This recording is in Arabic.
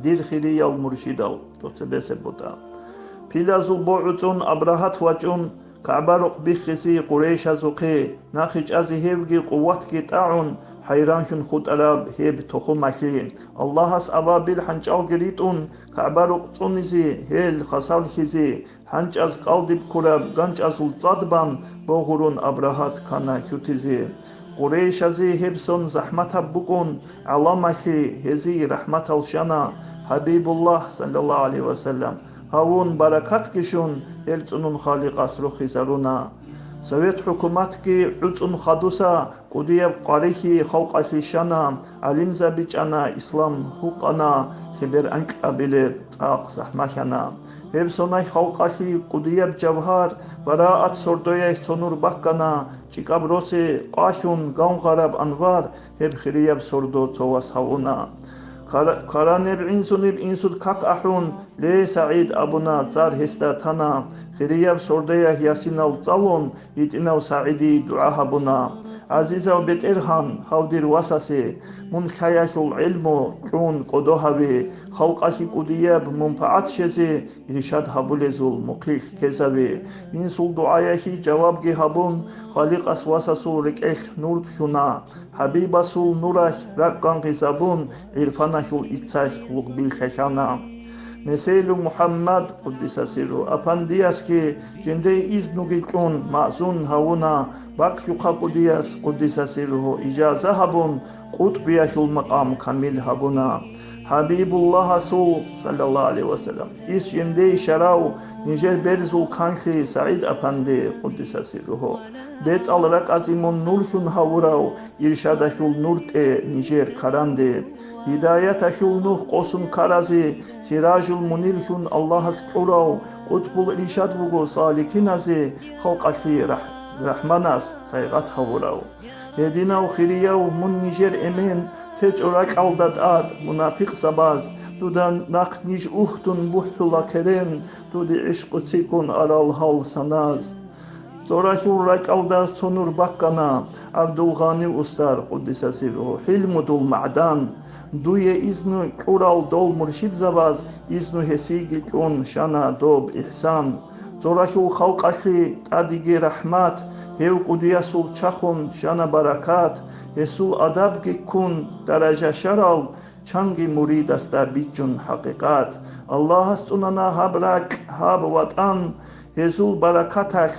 ديرخيري المرشدو توتبس بوتا بيلازو بوعتون أبراهات واجون كعبارق بخسي قريش زقي ناخج أزي هيفجي قوتك تعون حيران شن خود ألاب هيب تخو مكين الله اس أبابيل حنج أو جريتون كعبارق تونيزي هيل خسال خزي حنج أز قلدب كراب غنج أز الصدبان بوغرون أبراهات كان شوتيزي قريش أزي هيبسون زحمة بكون علامة هزي رحمة الشنا حبيب الله صلى الله عليه وسلم هاون بركات كشون هلتنون خالق أسرو خزارونا سويت حكوماتك عطن خدوسا قديب قاريخي خوق أسيشانا علم زبيجانا إسلام حقنا خبر أنك أبيل تاق زحمشانا هبسوناي خوق أسي قديب جوهر براءت سردوية سنور بكنا چيكاب روسي قاشون غون غرب أنوار هب خريب سردو تواس هاونا كارانب إنسونب إنسود كاك أحون لي سعيد أبونا زار هستا تانا خريب سردوية ياسينال صالون يتناو سعيدي دعاها بنا عزيزة وبيت إرهان هاودير واساسي من خياش العلم كون قدوهاوي خوقاشي قديب منفعات شزي إرشاد هابوليزول مقيخ كزاوي إنسول دعاياشي جواب جهابون خالق أسواساسو ركيخ نور تشونا حبيباسو نوراش رقان غزابون عرفاناشو إتساش لقبي خشانا مسيلو محمد قدس سيرو أباندياس كي جندي إذنوغي كون مأزون هاونا باك يقا قدس سيرو إجازة هابون قطبياش المقام كامل هابونا حبيب الله صلى الله عليه وسلم إس جندي شراو نيجر برزو كانخي سعيد أباندي قدس سيرو بيت الرق عزيمون نورشون هاوراو إرشادشول نورت نيجر كاراندي هدايتشول نوح قوسن كارازي سراج المنيرشون الله سقراو قطب الإرشاد وغو سالكينازي خلق أشي رحماناس سيغات هاوراو هدينا وخيرياو من نيجر إمين تجرك أولداد آد منافق سباز دودان ناقنيج أختن بوحلا كرين دودي عشق تيكون أرال هال سناز زوراشور راك أولداد سنور بكنا عبد الغاني أستار قدس سيره حلم دول معدان دوية إذن كورال دول مرشد زباز إذن هسيجي كون شانا دوب إحسان زوراشور خلق أخي تاديجي رحمات هيو قدياسول چخون شانا بركات يسول أدب كون درجة شرال چانگي مريد استا بيچون حقيقات الله استوننا هبرك هب وطن يسول بركاتك